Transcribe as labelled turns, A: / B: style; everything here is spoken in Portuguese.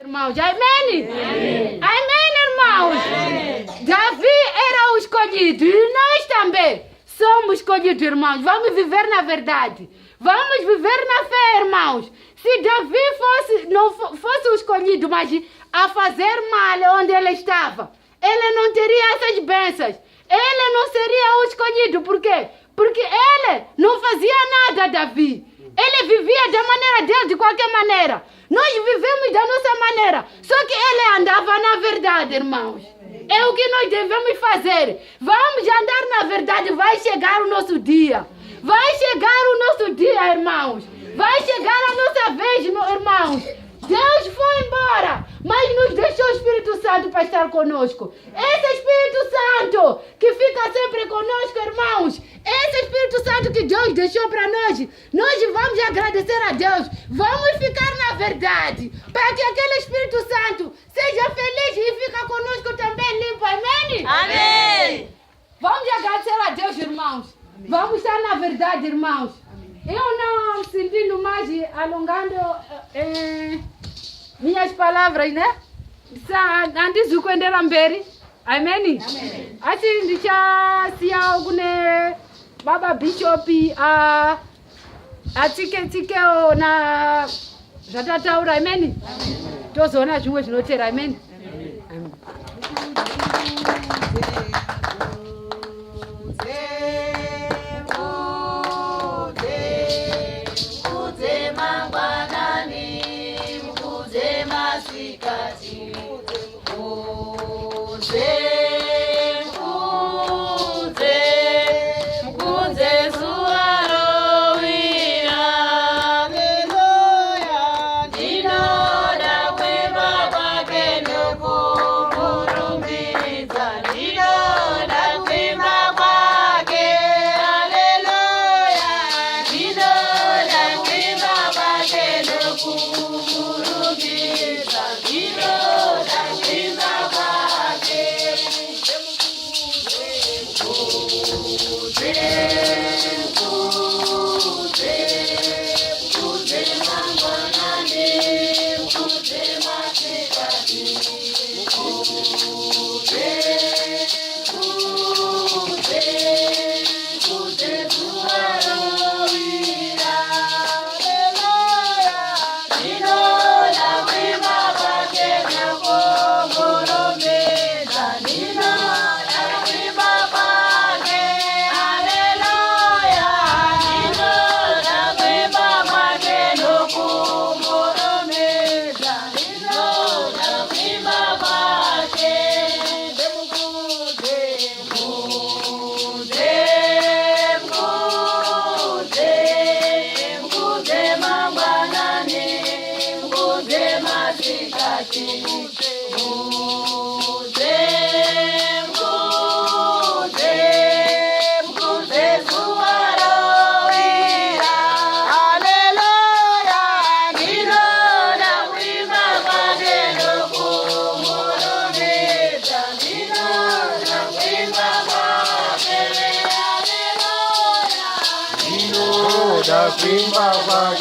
A: Irmãos, amém? Amém, irmãos? Amém. Davi era o escolhido e nós também somos escolhidos, irmãos. Vamos viver na verdade. Vamos viver na fé, irmãos. Se Davi não fosse o escolhido, mas a fazer mal onde ele estava, ele não teria essas bênçãos. Ele não seria o escolhido. Por quê? Porque ele não fazia nada, Davi. Ele vivia da maneira dele, de qualquer maneira. Nós vivemos da nossa maneira. Só que ele andava na verdade, irmãos. É o que nós devemos fazer. Vamos andar na verdade. Vai chegar o nosso dia. Vai chegar o nosso dia, irmãos. Vai chegar a nossa vez, meus irmãos. Deus foi embora, mas nos deixou o Espírito Santo para estar conosco. Esse Espírito Santo que fica sempre conosco, irmãos. Esse Espírito Santo que Deus deixou para nós vamos agradecer a Deus. Vamos ficar na verdade, para que aquele Espírito Santo seja feliz e fica conosco também limpo. Amém?
B: Amém.
A: Vamos agradecer a Deus, irmãos. Amém. Vamos estar na verdade, irmãos. Amém. Eu não sentindo mais alongando minhas palavras, né? Antes kuendera mberi. Amen. Assim, deixa se algo né? Baba Bishop atike na jatataura. Amen. Tozona zvimwe zvinotera. Amen.
C: Baba,